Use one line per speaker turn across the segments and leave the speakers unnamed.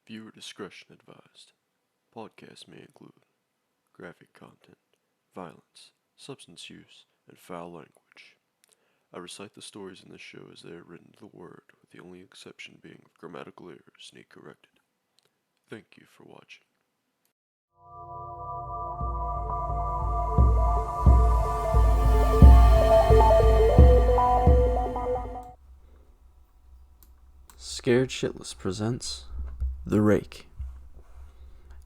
Viewer discretion advised. Podcast may include graphic content, violence, substance use, and foul language. I recite the stories in this show as they are written to the word, with the only exception being if grammatical errors need corrected. Thank you for watching.
Scared Shitless presents The Rake.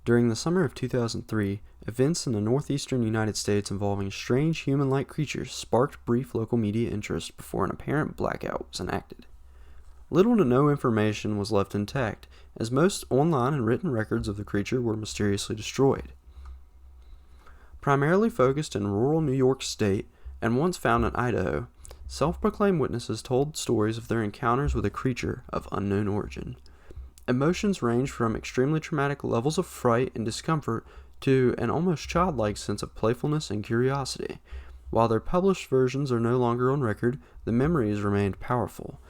During the summer of 2003, events in the northeastern United States involving strange human-like creatures sparked brief local media interest before an apparent blackout was enacted. Little to no information was left intact, as most online and written records of the creature were mysteriously destroyed. Primarily focused in rural New York State and once found in Idaho, self-proclaimed witnesses told stories of their encounters with a creature of unknown origin. Emotions range from extremely traumatic levels of fright and discomfort to an almost childlike sense of playfulness and curiosity. While their published versions are no longer on record, the memories remained powerful.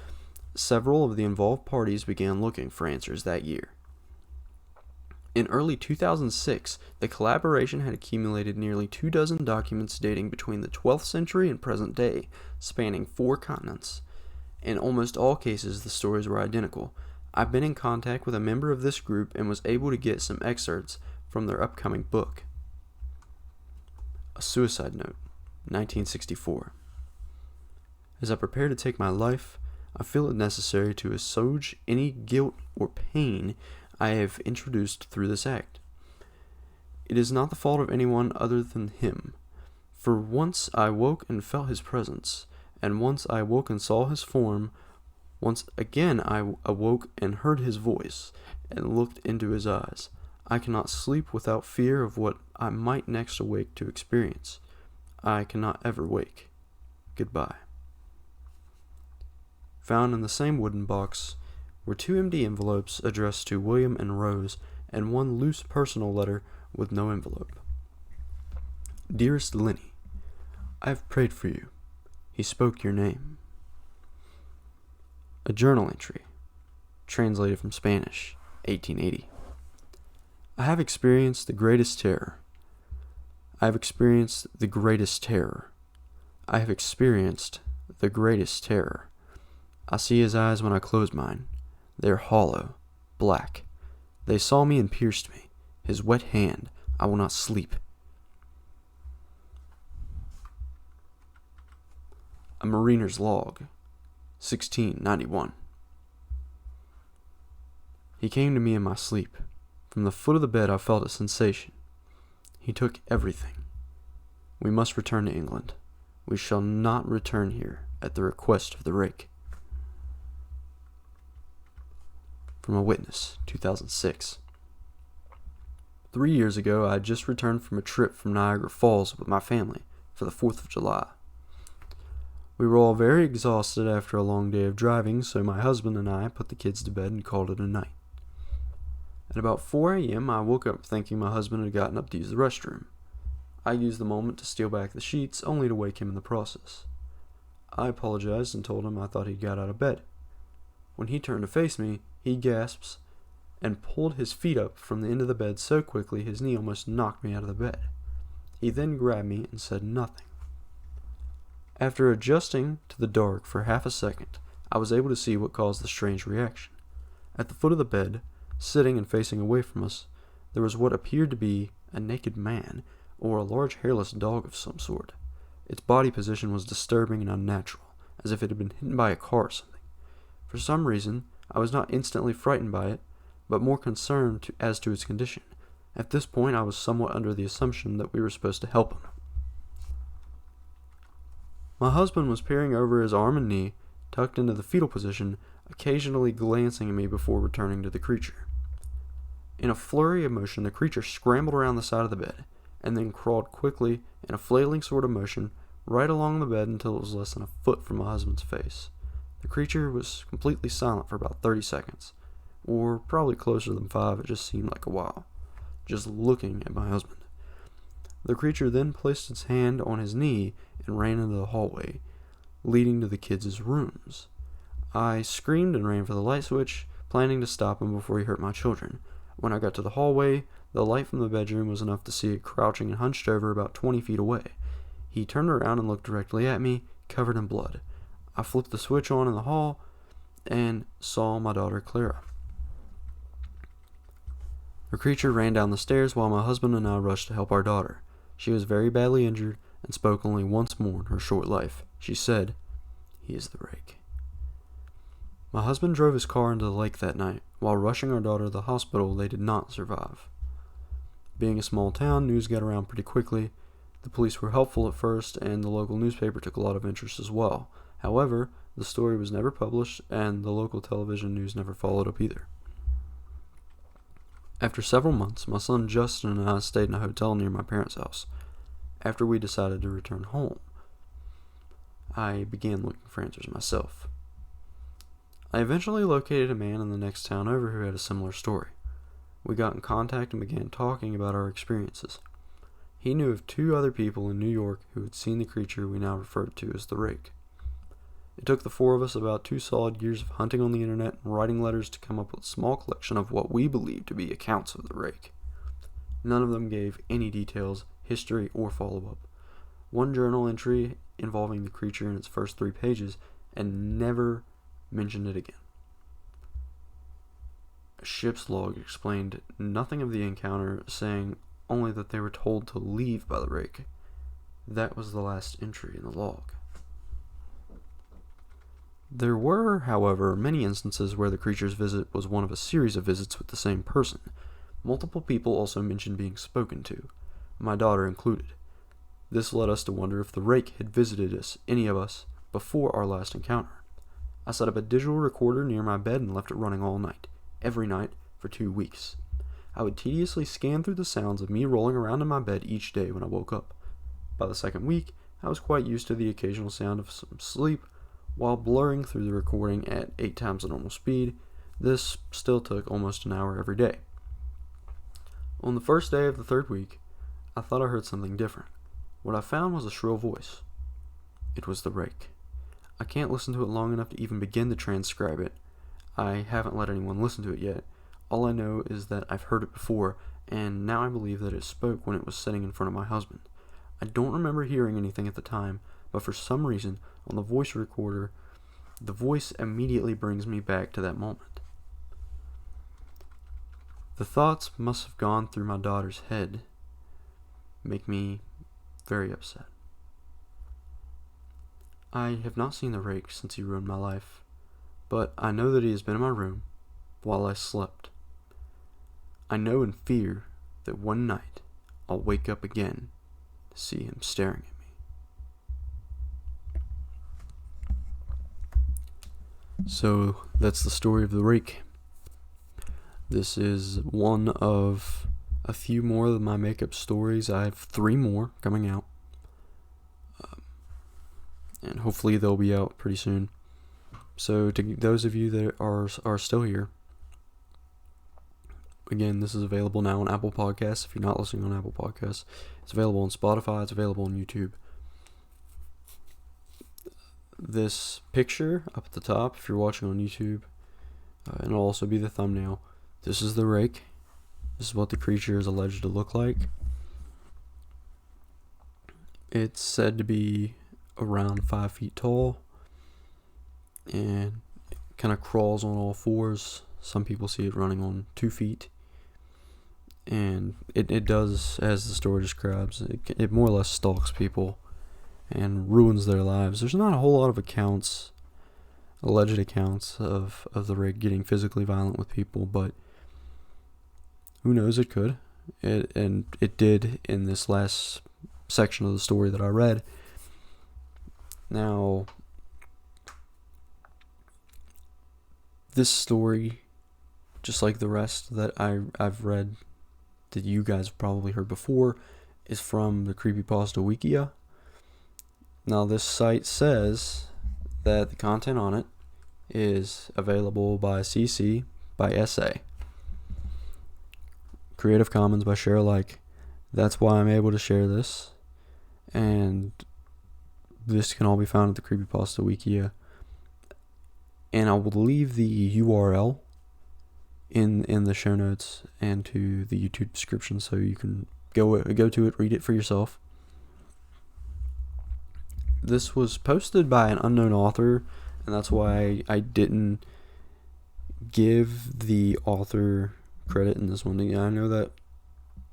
Several of the involved parties began looking for answers that year. In early 2006, the collaboration had accumulated nearly 24 documents dating between the 12th century and present day, spanning 4 continents. In almost all cases, the stories were identical. I've been in contact with a member of this group and was able to get some excerpts from their upcoming book. A Suicide Note, 1964. As I prepare to take my life, I feel it necessary to assuage any guilt or pain I have introduced through this act. It is not the fault of anyone other than him, for once I woke and felt his presence, and once I woke and saw his form. Once again I awoke and heard his voice, and looked into his eyes. I cannot sleep without fear of what I might next awake to experience. I cannot ever wake. Goodbye. Found in the same wooden box were 2 empty envelopes addressed to William and Rose, and 1 loose personal letter with no envelope. Dearest Lenny, I have prayed for you. He spoke your name. A journal entry, translated from Spanish, 1880. I have experienced the greatest terror. I have experienced the greatest terror. I have experienced the greatest terror. I see his eyes when I close mine. They are hollow, black. They saw me and pierced me. His wet hand, I will not sleep. A mariner's log, 1691. He came to me in my sleep. From the foot of the bed I felt a sensation. He took everything. We must return to England. We shall not return here at the request of the Rake. From a witness, 2006. 3 years ago, I had just returned from a trip from Niagara Falls with my family for the 4th of July. We were all very exhausted after a long day of driving, so my husband and I put the kids to bed and called it a night. At about 4 a.m., I woke up thinking my husband had gotten up to use the restroom. I used the moment to steal back the sheets, only to wake him in the process. I apologized and told him I thought he'd got out of bed. When he turned to face me, he gasps and pulled his feet up from the end of the bed so quickly his knee almost knocked me out of the bed. He then grabbed me and said nothing. After adjusting to the dark for half a second, I was able to see what caused the strange reaction. At the foot of the bed, sitting and facing away from us, there was what appeared to be a naked man, or a large hairless dog of some sort. Its body position was disturbing and unnatural, as if it had been hit by a car or something. For some reason, I was not instantly frightened by it, but more concerned as to its condition. At this point, I was somewhat under the assumption that we were supposed to help him. My husband was peering over his arm and knee, tucked into the fetal position, occasionally glancing at me before returning to the creature. In a flurry of motion, the creature scrambled around the side of the bed, and then crawled quickly, in a flailing sort of motion, right along the bed until it was less than a foot from my husband's face. The creature was completely silent for about 30 seconds, or probably closer than 5, it just seemed like a while, just looking at my husband. The creature then placed its hand on his knee and ran into the hallway, leading to the kids' rooms. I screamed and ran for the light switch, planning to stop him before he hurt my children. When I got to the hallway, the light from the bedroom was enough to see it crouching and hunched over about 20 feet away. He turned around and looked directly at me, covered in blood. I flipped the switch on in the hall and saw my daughter Clara. The creature ran down the stairs while my husband and I rushed to help our daughter. She was very badly injured and spoke only once more in her short life. She said, "He is the Rake." My husband drove his car into the lake that night. While rushing our daughter to the hospital, they did not survive. Being a small town, news got around pretty quickly. The police were helpful at first, and the local newspaper took a lot of interest as well. However, the story was never published, and the local television news never followed up either. After several months, my son Justin and I stayed in a hotel near my parents' house. After we decided to return home, I began looking for answers myself. I eventually located a man in the next town over who had a similar story. We got in contact and began talking about our experiences. He knew of 2 other people in New York who had seen the creature we now referred to as the Rake. It took the 4 of us about 2 solid years of hunting on the internet and writing letters to come up with a small collection of what we believed to be accounts of the Rake. None of them gave any details, history, or follow-up. One journal entry involving the creature in its first 3 pages and never mentioned it again. A ship's log explained nothing of the encounter, saying only that they were told to leave by the Rake. That was the last entry in the log. There were, however, many instances where the creature's visit was one of a series of visits with the same person. Multiple people also mentioned being spoken to, my daughter included. This led us to wonder if the Rake had visited any of us, before our last encounter. I set up a digital recorder near my bed and left it running all night, every night, for 2 weeks. I would tediously scan through the sounds of me rolling around in my bed each day when I woke up. By the second week, I was quite used to the occasional sound of some sleep. While blurring through the recording at 8 times the normal speed, this still took almost an hour every day. On the first day of the 3rd week, I thought I heard something different. What I found was a shrill voice. It was the Rake. I can't listen to it long enough to even begin to transcribe it. I haven't let anyone listen to it yet. All I know is that I've heard it before, and now I believe that it spoke when it was sitting in front of my husband. I don't remember hearing anything at the time, but for some reason, on the voice recorder, the voice immediately brings me back to that moment. The thoughts must have gone through my daughter's head, make me very upset. I have not seen the Rake since he ruined my life, but I know that he has been in my room while I slept. I know in fear that one night I'll wake up again to see him staring at me. So that's the story of the Rake. This is one of a few more of my makeup stories. I have 3 more coming out. And hopefully they'll be out pretty soon. So to those of you that are still here, again, this is available now on Apple Podcasts. If you're not listening on Apple Podcasts, it's available on Spotify. It's available on YouTube. This picture up at the top, if you're watching on YouTube, and it'll also be the thumbnail. This is the Rake. This is what the creature is alleged to look like. It's said to be around 5 feet tall, and it kind of crawls on all 4s. Some people see it running on 2 feet, and it does, as the story describes, it more or less stalks people and ruins their lives. There's not a whole lot of alleged accounts of the Rake getting physically violent with people, but who knows, it could. And it did in this last section of the story that I read. Now, this story, just like the rest that I've read that you guys have probably heard before, is from the Creepypasta Wikia. Now, this site says that the content on it is available by CC by SA. Creative Commons by share alike. That's why I'm able to share this. And this can all be found at the Creepypasta Wikia. And I will leave the URL in the show notes and to the YouTube description, so you can go to it, read it for yourself. This was posted by an unknown author, and that's why I didn't give the author credit in this one. I know that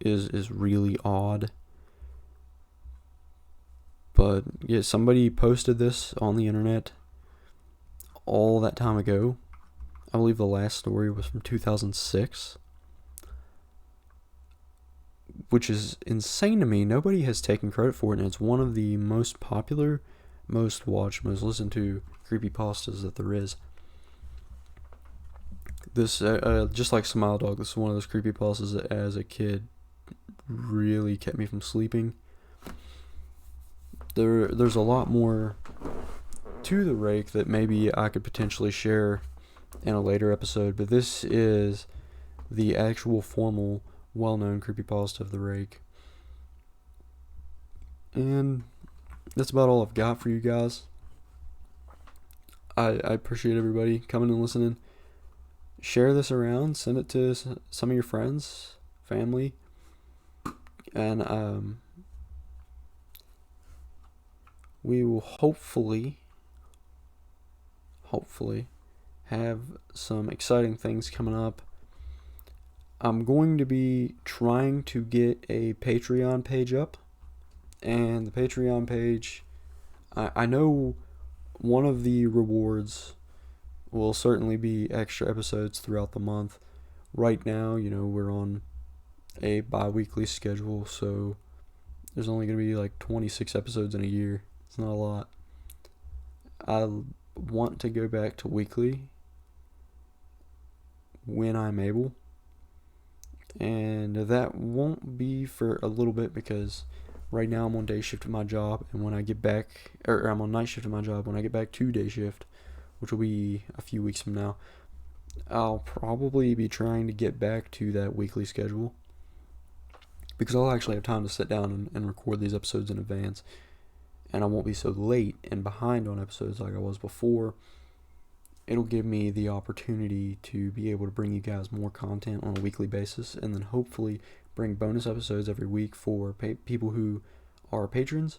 is really odd, but yeah, somebody posted this on the internet all that time ago. I believe the last story was from 2006, which is insane to me. Nobody has taken credit for it, and it's one of the most popular, most watched, most listened to creepypastas that there is. This, just like Smile Dog, this is one of those creepypastas that as a kid really kept me from sleeping. There's a lot more to the Rake that maybe I could potentially share in a later episode, but this is the actual formal, well-known creepypasta of the Rake. And that's about all I've got for you guys. I appreciate everybody coming and listening. Share this around, send it to some of your friends, family, and we will hopefully have some exciting things coming up. I'm going to be trying to get a Patreon page up, and the Patreon page, I know one of the rewards will certainly be extra episodes throughout the month. Right now, we're on a bi-weekly schedule, so there's only going to be like 26 episodes in a year. It's not a lot. I want to go back to weekly when I'm able, and that won't be for a little bit, because right now I'm on day shift at my job, and when I get back, or I'm on night shift at my job, when I get back to day shift, which will be a few weeks from now, I'll probably be trying to get back to that weekly schedule, because I'll actually have time to sit down and record these episodes in advance, and I won't be so late and behind on episodes like I was before. It'll give me the opportunity to be able to bring you guys more content on a weekly basis, and then hopefully bring bonus episodes every week for people who are patrons.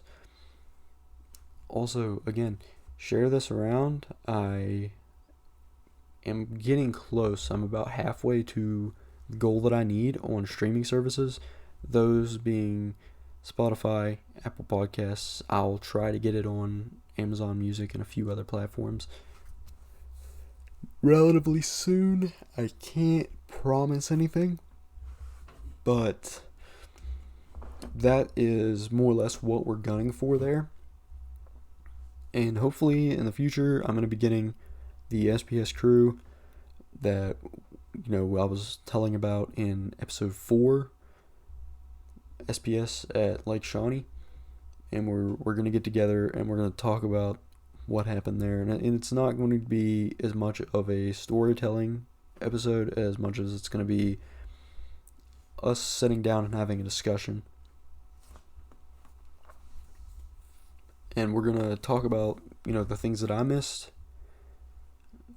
Also, again, share this around. I am getting close. I'm about halfway to the goal that I need on streaming services, those being Spotify, Apple Podcasts. I'll try to get it on Amazon Music and a few other platforms relatively soon. I can't promise anything, but that is more or less what we're gunning for there. And hopefully in the future, I'm going to be getting the SPS crew that I was telling about in episode 4, SPS at Lake Shawnee, and we're going to get together and we're going to talk about what happened there. And it's not going to be as much of a storytelling episode as much as it's going to be us sitting down and having a discussion. And we're going to talk about, the things that I missed,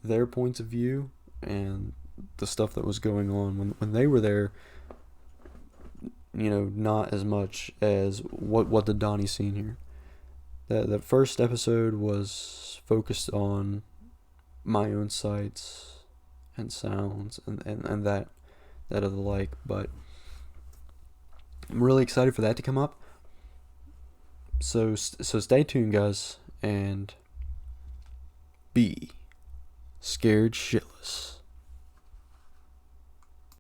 their points of view, and the stuff that was going on when they were there. Not as much as what did Donnie seen here. The first episode was focused on my own sights and sounds and that of the like, but I'm really excited for that to come up. So stay tuned, guys, and be scared shitless.